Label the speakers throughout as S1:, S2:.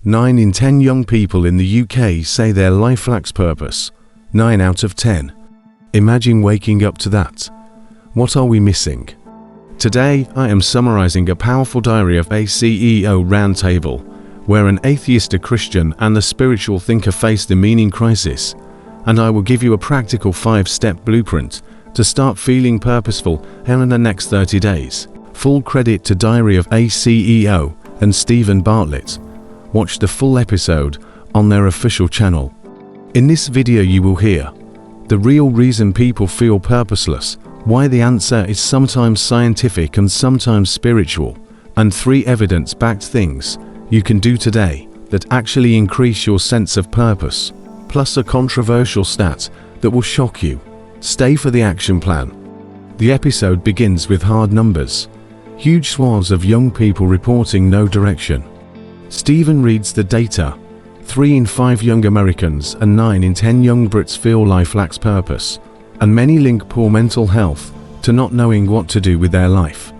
S1: 9 in 10 young people in the UK say their life lacks purpose. 9 out of 10. Imagine waking up to that. What are we missing? Today, I am summarizing a powerful diary of a CEO roundtable, where an atheist, a Christian, and a spiritual thinker face the meaning crisis, and I will give you a practical 5-step blueprint to start feeling purposeful in the next 30 days. Full credit to Diary of a CEO and Stephen Bartlett. Watch the full episode on their official channel. In this video you will hear the real reason people feel purposeless, why the answer is sometimes scientific and sometimes spiritual, and 3 evidence-backed things you can do today that actually increase your sense of purpose, plus a controversial stat that will shock you. Stay for the action plan. The episode begins with hard numbers. Huge swaths of young people reporting no direction. Stephen reads the data. 3 in 5 young Americans and 9 in 10 young Brits feel life lacks purpose, and many link poor mental health to not knowing what to do with their life.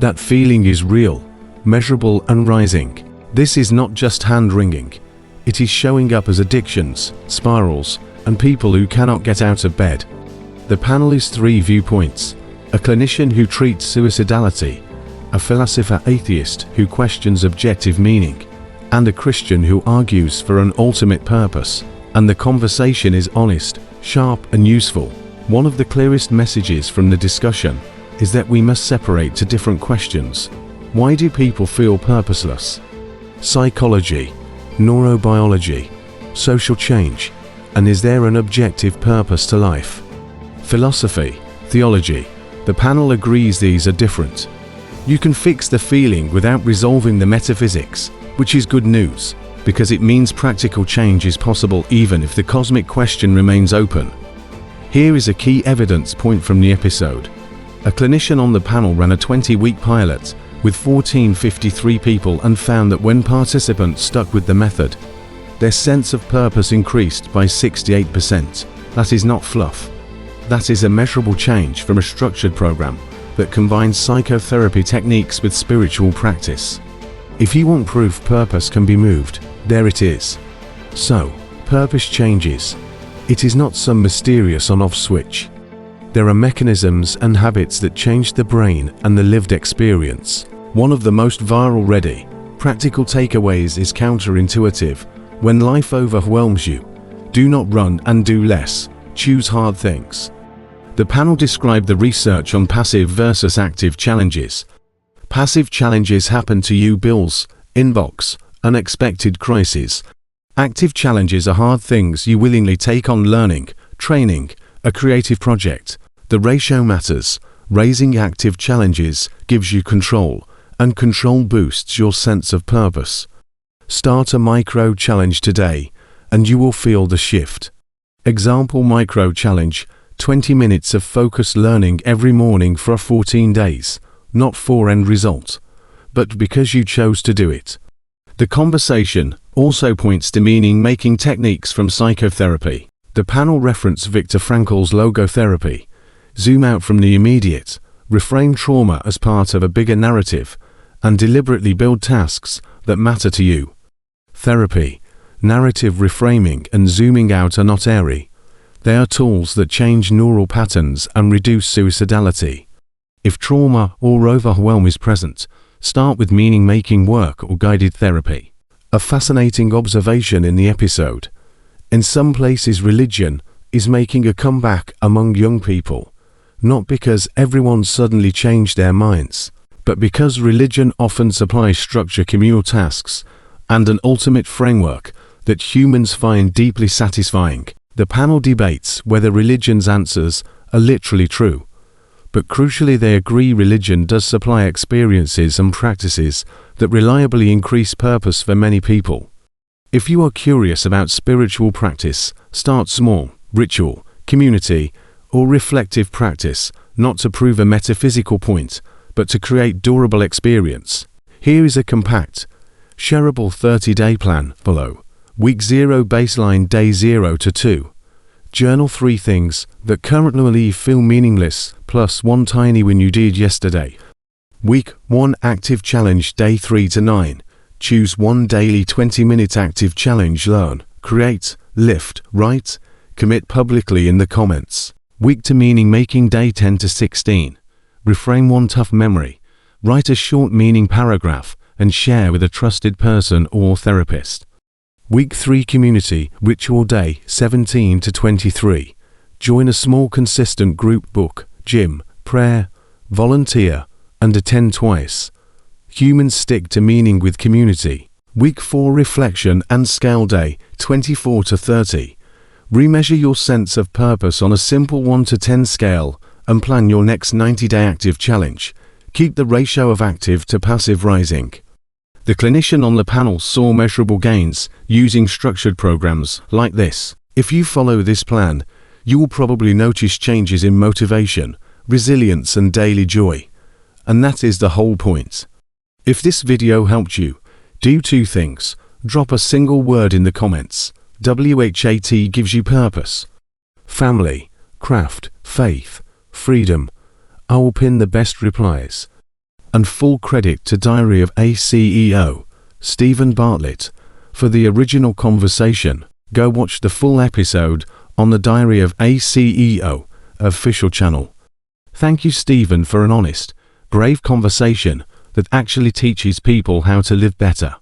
S1: That feeling is real, measurable and rising. This is not just hand-wringing. It is showing up as addictions, spirals, and people who cannot get out of bed. The panel is 3 viewpoints: a clinician who treats suicidality, a philosopher atheist who questions objective meaning, and a Christian who argues for an ultimate purpose. And the conversation is honest, sharp, and useful. One of the clearest messages from the discussion is that we must separate 2 different questions. Why do people feel purposeless? Psychology, neurobiology, social change, and is there an objective purpose to life? Philosophy, theology. The panel agrees these are different. You can fix the feeling without resolving the metaphysics, which is good news, because it means practical change is possible even if the cosmic question remains open. Here is a key evidence point from the episode. A clinician on the panel ran a 20-week pilot with 1,453 people and found that when participants stuck with the method, their sense of purpose increased by 68%. That is not fluff. That is a measurable change from a structured program that combines psychotherapy techniques with spiritual practice. If you want proof purpose can be moved, there it is. So, purpose changes. It is not some mysterious on-off switch. There are mechanisms and habits that change the brain and the lived experience. One of the most viral ready, practical takeaways is counterintuitive. When life overwhelms you, do not run and do less. Choose hard things. The panel described the research on passive versus active challenges. Passive challenges happen to you: bills, inbox, unexpected crises. Active challenges are hard things you willingly take on: learning, training, a creative project. The ratio matters. Raising active challenges gives you control, and control boosts your sense of purpose. Start a micro challenge today, and you will feel the shift. Example micro challenge: 20 minutes of focused learning every morning for 14 days. Not for end result, but because you chose to do it. The conversation also points to meaning-making techniques from psychotherapy. The panel referenced Viktor Frankl's logotherapy. Zoom out from the immediate, reframe trauma as part of a bigger narrative, and deliberately build tasks that matter to you. Therapy, narrative reframing, and zooming out are not airy. They are tools that change neural patterns and reduce suicidality. If trauma or overwhelm is present, start with meaning-making work or guided therapy. A fascinating observation in the episode. In some places religion is making a comeback among young people, not because everyone suddenly changed their minds, but because religion often supplies structure, communal tasks, and an ultimate framework that humans find deeply satisfying. The panel debates whether religion's answers are literally true, but crucially they agree religion does supply experiences and practices that reliably increase purpose for many people. If you are curious about spiritual practice, start small: ritual, community, or reflective practice, not to prove a metaphysical point, but to create durable experience. Here is a compact, shareable 30-day plan below. Week 0 baseline: day 0 to 2. Journal 3 things that currently feel meaningless, plus 1 tiny win you did yesterday. Week 1 active challenge: day 3 to 9. Choose one daily 20-minute active challenge. Learn, create, lift, write, commit publicly in the comments. Week to meaning making. Day 10 to 16. Reframe one tough memory. Write a short meaning paragraph and share with a trusted person or therapist. Week 3 community ritual. Day 17 to 23. Join a small consistent group. Book, gym, prayer, volunteer, and attend twice. Humans stick to meaning with community. Week 4 reflection and scale. Day 24 to 30. Remeasure your sense of purpose on a simple 1 to 10 scale and plan your next 90-day active challenge. Keep the ratio of active to passive rising. The clinician on the panel saw measurable gains using structured programs like this. If you follow this plan, you will probably notice changes in motivation, resilience, and daily joy. And that is the whole point. If this video helped you, do 2 things. Drop a single word in the comments. WHAT gives you purpose. Family, craft, faith, freedom. I will pin the best replies. And full credit to Diary of a CEO, Stephen Bartlett, for the original conversation. Go watch the full episode on the Diary of a CEO official channel. Thank you, Stephen, for an honest, brave conversation that actually teaches people how to live better.